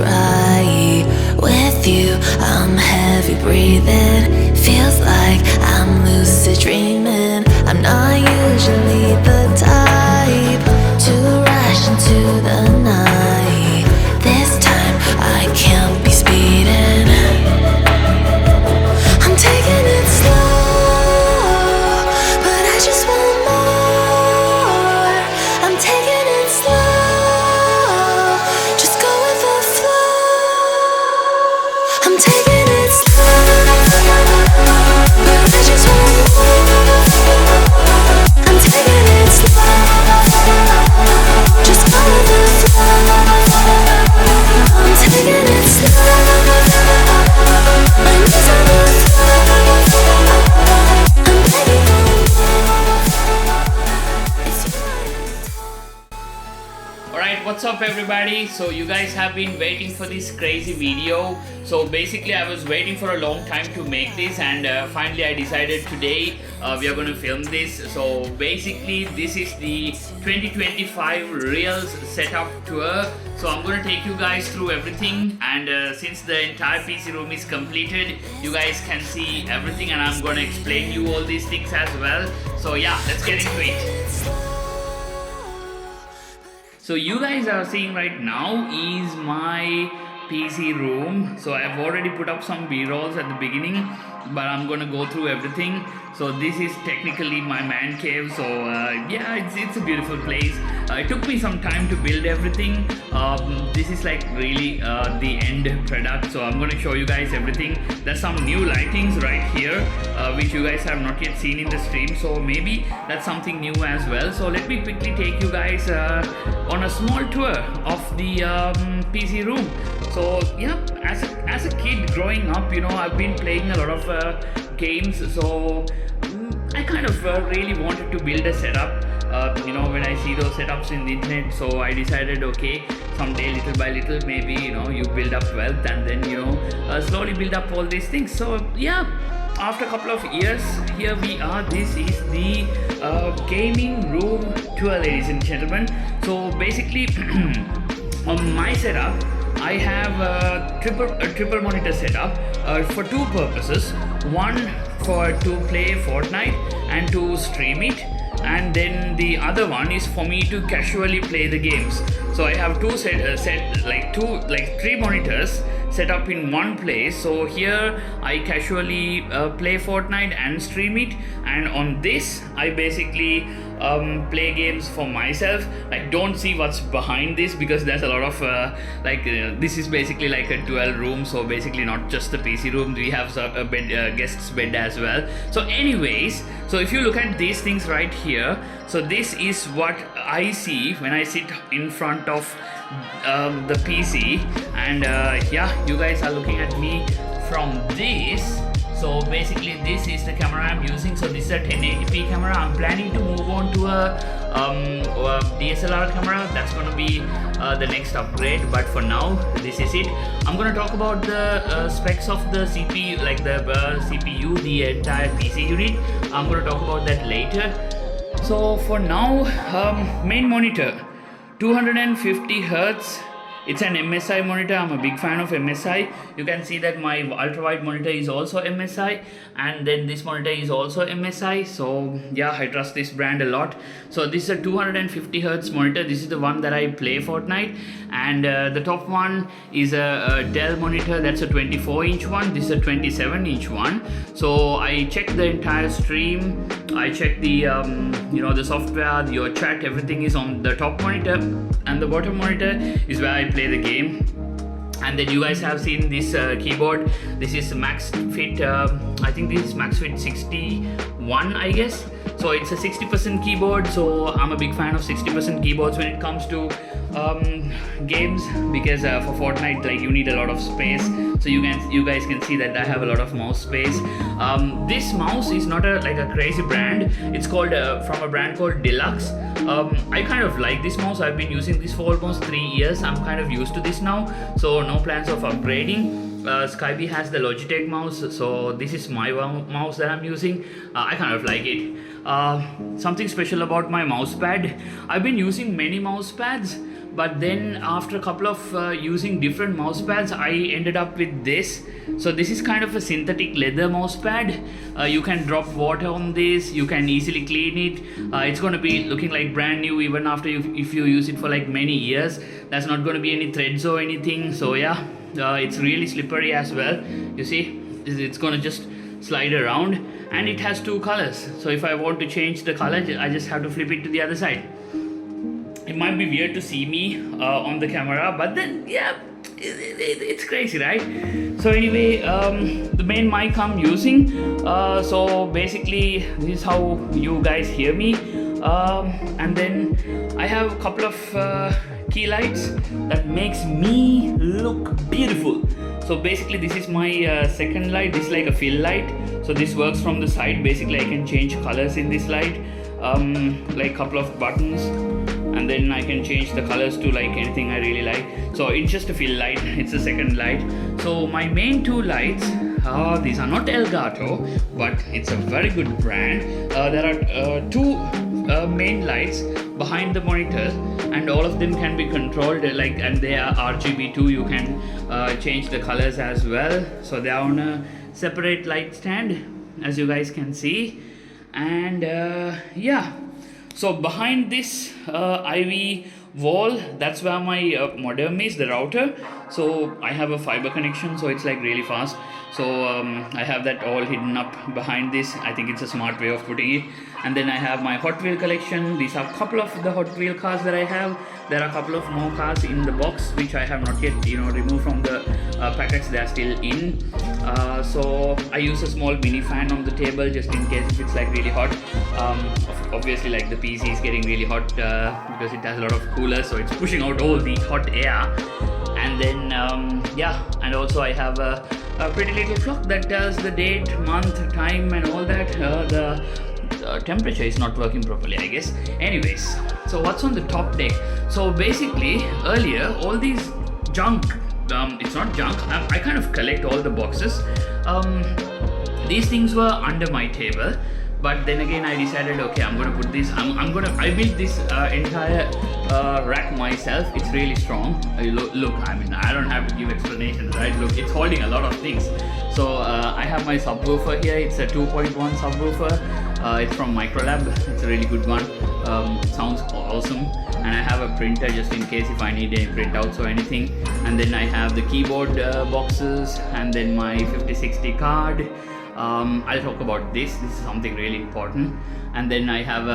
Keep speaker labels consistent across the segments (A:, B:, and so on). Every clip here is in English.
A: right. With you, I'm heavy breathing. Feels like I'm lucid dreaming. I'm not usually the type to rush into the night. This time I can't be speeding. I'm taking it slow, but I just want more. I'm taking it slow, just go with the flow. I'm taking it slow, but I just want more. I'm taking it slow, just go with the flow. I'm taking it slow, my knees on the floor. I'm begging for more. It's you.
B: Alright, what's up everybody? So you guys have been waiting for this crazy video. So basically I was waiting for a long time to make this, and finally I decided today we are going to film this. So basically this is the 2025 REALX setup tour. So I'm going to take you guys through everything, and since the entire PC room is completed, you guys can see everything, and I'm going to explain you all these things as well. So yeah, let's get into it. So you guys are seeing right now is my PC room. So I've already put up some B-rolls at the beginning, but I'm gonna go through everything. So this is technically my man cave. So yeah, it's a beautiful place. It took me some time to build everything. This is like really the end product. So I'm gonna show you guys everything. There's some new lightings right here, which you guys have not yet seen in the stream. So maybe that's something new as well. So let me quickly take you guys on a small tour of the PC room. So yeah, as a kid growing up, you know, I've been playing a lot of games. So I kind of really wanted to build a setup. You know, when I see those setups in the internet, so I decided, okay, someday little by little, maybe, you know, you build up wealth, and then, you know, slowly build up all these things. So yeah, after a couple of years, here we are. This is the gaming room tour, ladies and gentlemen. So basically on my setup, I have a triple monitor setup for two purposes. One for to play Fortnite and to stream it, and then the other one is for me to casually play the games. So I have three monitors set up in one place. So here I casually play Fortnite and stream it, and on this I basically play games for myself. Like, don't see what's behind this because there's a lot of this is basically like a dual room. So basically not just the PC room, we have a bed, guest's bed as well. So anyways, so if you look at these things right here, so this is what I see when I sit in front of the PC, and yeah, you guys are looking at me from this. So basically this is the camera I'm using. So this is a 1080p camera. I'm planning to move on to a DSLR camera. That's going to be the next upgrade, but for now this is it. I'm going to talk about the specs of the CPU, like the CPU, the entire PC unit. I'm going to talk about that later. So for now, main monitor, 250 Hertz. It's an MSI monitor. I'm a big fan of MSI. You can see that my ultra wide monitor is also MSI, and then this monitor is also MSI. So yeah, I trust this brand a lot. So this is a 250 Hertz monitor. This is the one that I play Fortnite, and the top one is a Dell monitor. That's a 24-inch one. This is a 27-inch one. So I checked the entire stream. I checked the you know, the software, your chat, everything is on the top monitor, and the bottom monitor is where I play the game. And then you guys have seen this keyboard. This is max fit, I think this is max fit 61, I guess. So it's a 60% keyboard. So I'm a big fan of 60% keyboards when it comes to games, because for Fortnite, like, you need a lot of space. So you guys can see that I have a lot of mouse space. This mouse is not a crazy brand. It's called from a brand called Deluxe. I kind of like this mouse. I've been using this for almost 3 years. I'm kind of used to this now, so no plans of upgrading. Skype has the Logitech mouse, so this is my mouse that I'm using. I kind of like it. Something special about my mouse pad. I've been using many mouse pads, but then after a couple of using different mouse pads, I ended up with this. So this is kind of a synthetic leather mouse pad. You can drop water on this, you can easily clean it. It's going to be looking like brand new even after if you use it for like many years. There's not going to be any threads or anything. So yeah, it's really slippery as well. You see, it's going to just slide around, and it has two colors. So if I want to change the color, I just have to flip it to the other side. It might be weird to see me on the camera, but then yeah, it's crazy, right? So anyway, the main mic I'm using, so basically this is how you guys hear me, and then I have a couple of key lights that makes me look beautiful. So basically this is my second light. This is like a fill light, so this works from the side. Basically I can change colors in this light, like a couple of buttons, and then I can change the colors to like anything I really like. So it's just a fill light, it's a second light. So my main two lights, these are not Elgato, but it's a very good brand. There are two main lights behind the monitor, and all of them can be controlled, like, and they are RGB too. You can change the colors as well. So they are on a separate light stand, as you guys can see. And yeah, so behind this IV wall, that's where my modem is, the router. So I have a fiber connection, so it's like really fast. So I have that all hidden up behind this. I think it's a smart way of putting it. And then I have my Hot Wheel collection. These are a couple of the Hot Wheel cars that I have. There are a couple of more cars in the box which I have not yet removed from the packets. They are still in. So I use a small mini fan on the table just in case if it's like really hot. Obviously like the PC is getting really hot because it has a lot of cooler, so it's pushing out all the hot air. And then yeah, and also I have a pretty little clock that tells the date, month, time and all that. The temperature is not working properly, I guess. Anyways, so what's on the top deck? So basically earlier all these junk, it's not junk, I kind of collect all the boxes. These things were under my table, but then again I decided, okay, I'm gonna put this, I built this entire rack myself. It's really strong. Look, I mean, I don't have to give explanations, right? Look, it's holding a lot of things. So I have my subwoofer here. It's a 2.1 subwoofer. It's from Microlab. It's a really good one. Sounds awesome. And I have a printer just in case if I need any printouts or anything. And then I have the keyboard boxes, and then my 5060 card. I'll talk about this. This is something really important. And then I have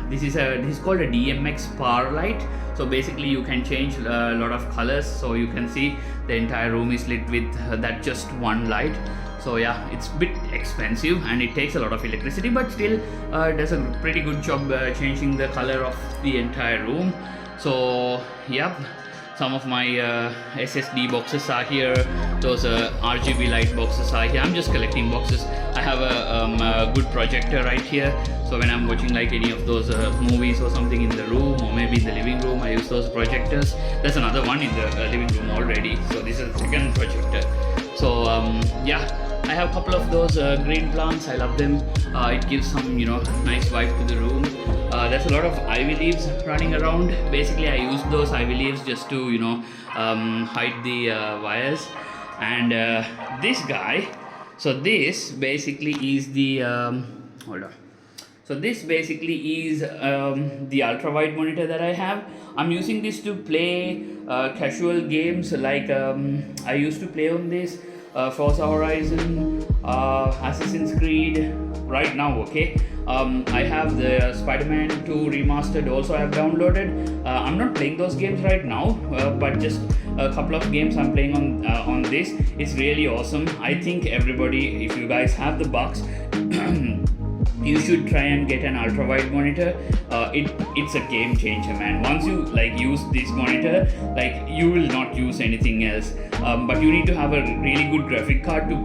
B: this is called a DMX power light. So basically you can change a lot of colors, so you can see the entire room is lit with that just one light. So yeah, it's a bit expensive and it takes a lot of electricity, but still does a pretty good job changing the color of the entire room. So yep, some of my SSD boxes are here. Those RGB light boxes are here. I'm just collecting boxes. I have a good projector right here. So when I'm watching like any of those movies or something in the room, or maybe in the living room, I use those projectors. There's another one in the living room already. So this is the second projector. So yeah, I have a couple of those green plants. I love them. It gives some nice vibe to the room. There's a lot of ivy leaves running around. Basically I use those ivy leaves just to hide the wires. And this guy, so this basically is the hold on. So this basically is the ultra wide monitor that I have. I'm using this to play casual games like I used to play on this Forza Horizon, Assassin's Creed right now, okay. I have the Spider-Man 2 remastered also I have downloaded. I'm not playing those games right now, but just a couple of games I'm playing on this. It's really awesome. I think everybody, if you guys have the box, you should try and get an ultra wide monitor. It's a game changer, man. Once you use this monitor, you will not use anything else. But you need to have a really good graphic card to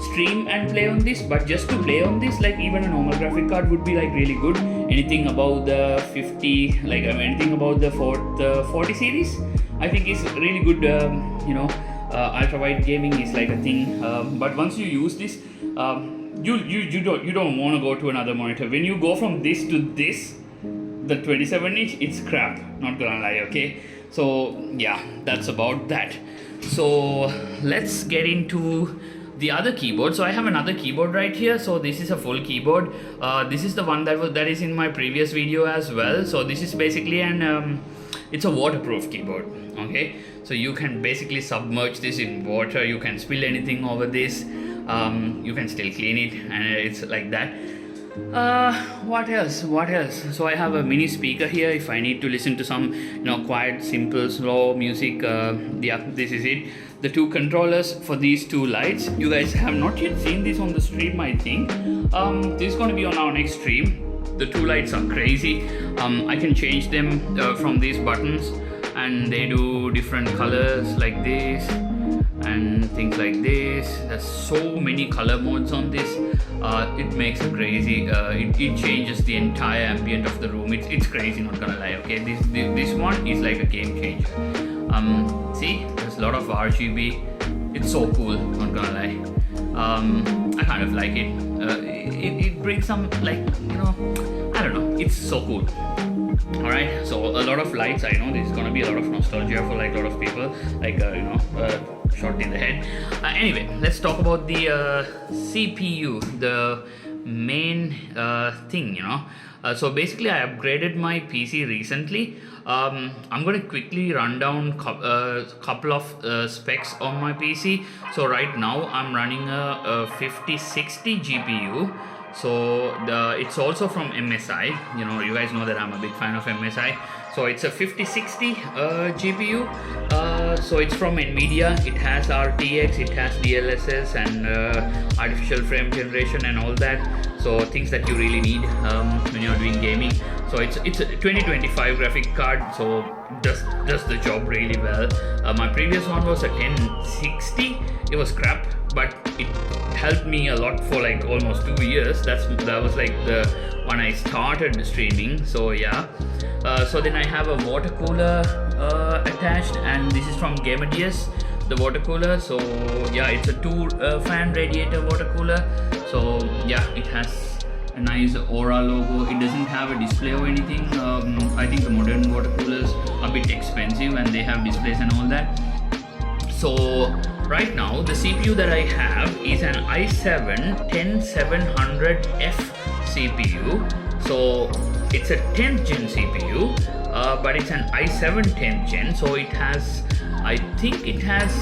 B: stream and play on this. But just to play on this, even a normal graphic card would be really good. Anything above the 50, anything above the 40 series, I think is really good. Ultra wide gaming is a thing. But once you use this, you don't want to go to another monitor. When you go from this to this, the 27 inch, it's crap, not gonna lie. Okay, so yeah, that's about that. So let's get into the other keyboard. So I have another keyboard right here. So this is a full keyboard. This is the one that is in my previous video as well. So this is basically an it's a waterproof keyboard. Okay, so you can basically submerge this in water, you can spill anything over this, you can still clean it, and it's like that. What else? So I have a mini speaker here if I need to listen to some, quiet, simple, slow music. Yeah, this is it. The two controllers for these two lights. You guys have not yet seen this on the stream, I think. This is going to be on our next stream. The two lights are crazy. I can change them from these buttons, and they do different colors like this and things like this. There's so many color modes on this. It makes it crazy. It changes the entire ambient of the room. It's crazy, not gonna lie. Okay, this one is like a game changer. See, there's a lot of RGB. It's so cool, not gonna lie. I kind of like it. It brings some, like, I don't know, it's so cool. Alright, so a lot of lights. I know there's gonna be a lot of nostalgia for like a lot of people, like shot in the head. Anyway, let's talk about the CPU, the main thing. So basically I upgraded my PC recently. I'm going to quickly run down couple of specs on my PC. So right now I'm running a 5060 GPU. So it's also from MSI. You guys know that I'm a big fan of MSI. So it's a 5060 GPU. So it's from Nvidia. It has RTX, it has DLSS and artificial frame generation and all that. So things that you really need when you're doing gaming. So it's a 2025 graphic card. So does the job really well. My previous one was a 1060. It was crap, but it helped me a lot for like almost 2 years. That was like the when I started streaming. So yeah. So then I have a water cooler attached, and this is from Gamingsetup, the water cooler. So yeah, it's a 2 fan radiator water cooler. So yeah, it has a nice Aura logo. It doesn't have a display or anything. I think the modern water coolers are a bit expensive and they have displays and all that. So right now the CPU that I have is an i7 10700F CPU. So it's a 10th gen CPU, but it's an i7 10th gen. So it has, I think it has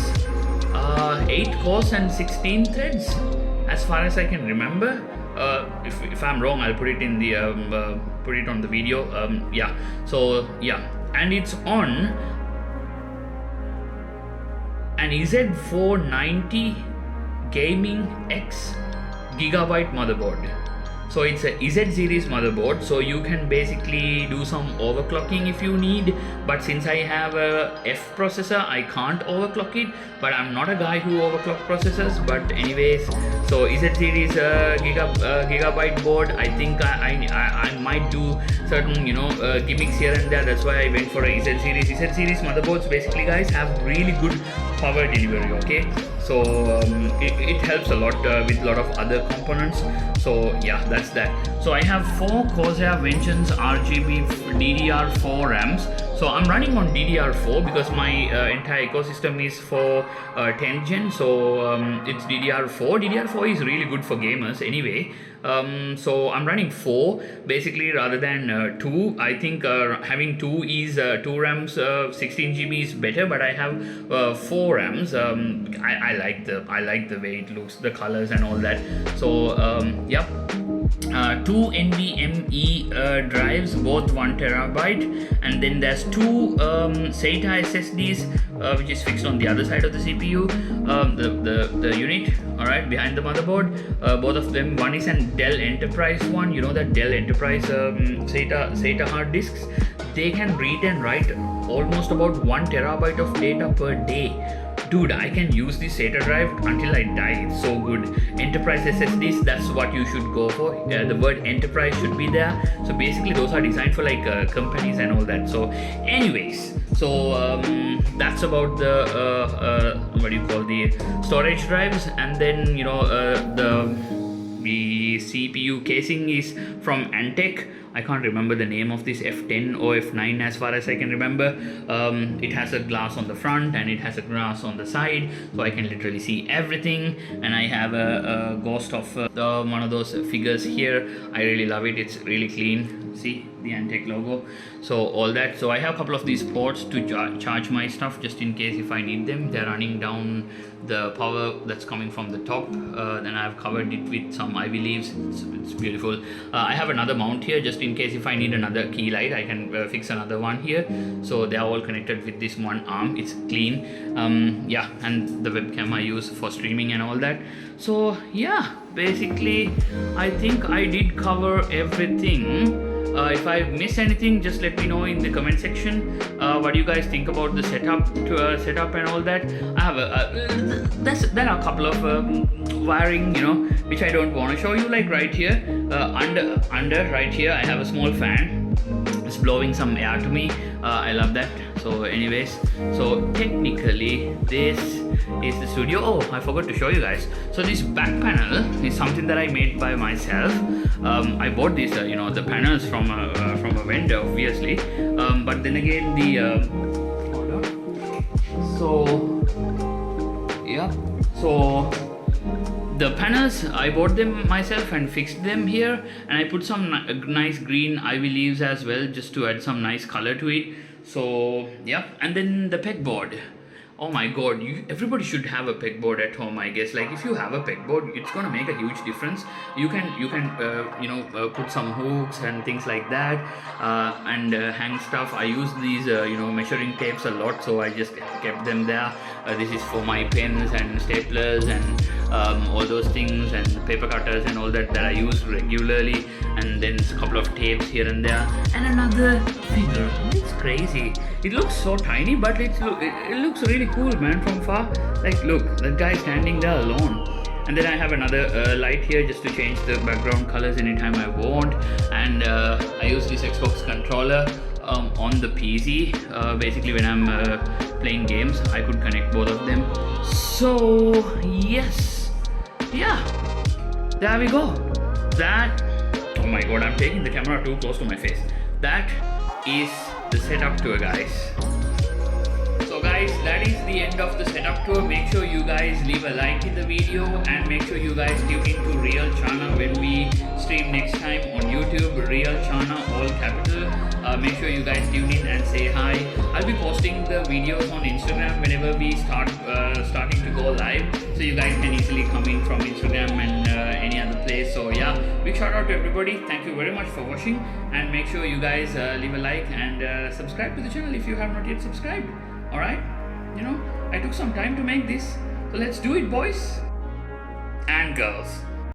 B: 8 cores and 16 threads, as far as I can remember. If I'm wrong, I'll put it in the put it on the video. Yeah. So yeah, and it's on an Z490 Gaming X gigabyte motherboard. So it's a Z series motherboard, so you can basically do some overclocking if you need. But since I have a F processor, I can't overclock it. But I'm not a guy who overclock processors. But anyways, so Z series gigabyte board. I think I might do certain gimmicks here and there. That's why I went for a Z series. Z series motherboards basically, guys, have really good power delivery. Okay, so it helps a lot with a lot of other components. So yeah, that's that. So I have 4 Corsair Vengeance RGB DDR4 RAMs. So I'm running on DDR4 because my entire ecosystem is for 10th gen. So it's DDR4. DDR4 is really good for gamers anyway. So I'm running 4 basically rather than 2. I think having 2 is 2 RAMs 16 GB is better, but I have 4 RAMs. I like the way it looks, the colors and all that. So yep. 2 NVMe drives, both 1 terabyte, and then there's 2 SATA SSDs which is fixed on the other side of the CPU, the unit, alright, behind the motherboard. Both of them, one is an Dell Enterprise one. You know that Dell Enterprise SATA hard disks, they can read and write almost about 1 terabyte of data per day. Dude, I can use this SATA drive until I die. It's so good. Enterprise SSDs, that's what you should go for. The word enterprise should be there. So basically those are designed for like companies and all that. So anyways, so that's about the what do you call, the storage drives. And then the the CPU casing is from Antec. I can't remember the name of this, F10 or F9 as far as I can remember. It has a glass on the front and it has a glass on the side, so I can literally see everything. And I have a ghost of one of those figures here. I really love it. It's really clean. See the Antec logo. So all that. So I have a couple of these ports to charge my stuff just in case if I need them. They're running down the power that's coming from the top. Then I've covered it with some ivy leaves. It's beautiful. I have another mount here just in case if I need another key light, I can fix another one here. So they are all connected with this one arm. It's clean. Yeah, and the webcam I use for streaming and all that. So yeah, basically I think I did cover everything. If I miss anything, just let me know in the comment section. What do you guys think about the setup and all that? I have there are a couple of wiring, you know, which I don't want to show you. Like right here, under right here, I have a small fan. It's blowing some air to me. I love that. So anyways, so technically this is the studio. Oh, I forgot to show you guys. So this back panel is something that I made by myself. I bought these you know, the panels from a vendor, obviously, but then again the so the panels, I bought them myself and fixed them here, and I put some nice green ivy leaves as well just to add some nice color to it. So yeah, and then the pegboard. Oh my god, everybody should have a pegboard at home, I guess. Like if you have a pegboard, it's gonna make a huge difference. You can you know, put some hooks and things like that, and hang stuff. I use these you know, measuring tapes a lot, so I just kept them there. This is for my pens and staplers and all those things, and paper cutters and all that I use regularly. And then a couple of tapes here and there, and another figure. It's crazy. It looks so tiny, but it looks really cool, man, from far. Like look, that guy standing there alone. And then I have another light here just to change the background colors anytime I want. And I use this Xbox controller on the PC. Basically when I'm playing games, I could connect both of them. So yes, yeah, there we go. That, oh my god, I'm taking the camera too close to my face. That is the setup tour, guys. So guys, that is the end of the setup tour. Make sure you guys leave a like in the video, and make sure you guys tune into REALX when we stream next time on YouTube. REALX, all capital. Make sure you guys tune in and say hi. I'll be posting the videos on Instagram whenever we starting to go live, so you guys can easily come in from Instagram and any other place. So yeah, big shout out to everybody. Thank you very much for watching, and make sure you guys leave a like and subscribe to the channel if you have not yet subscribed. Alright, you know, I took some time to make this, so let's do it, boys and girls.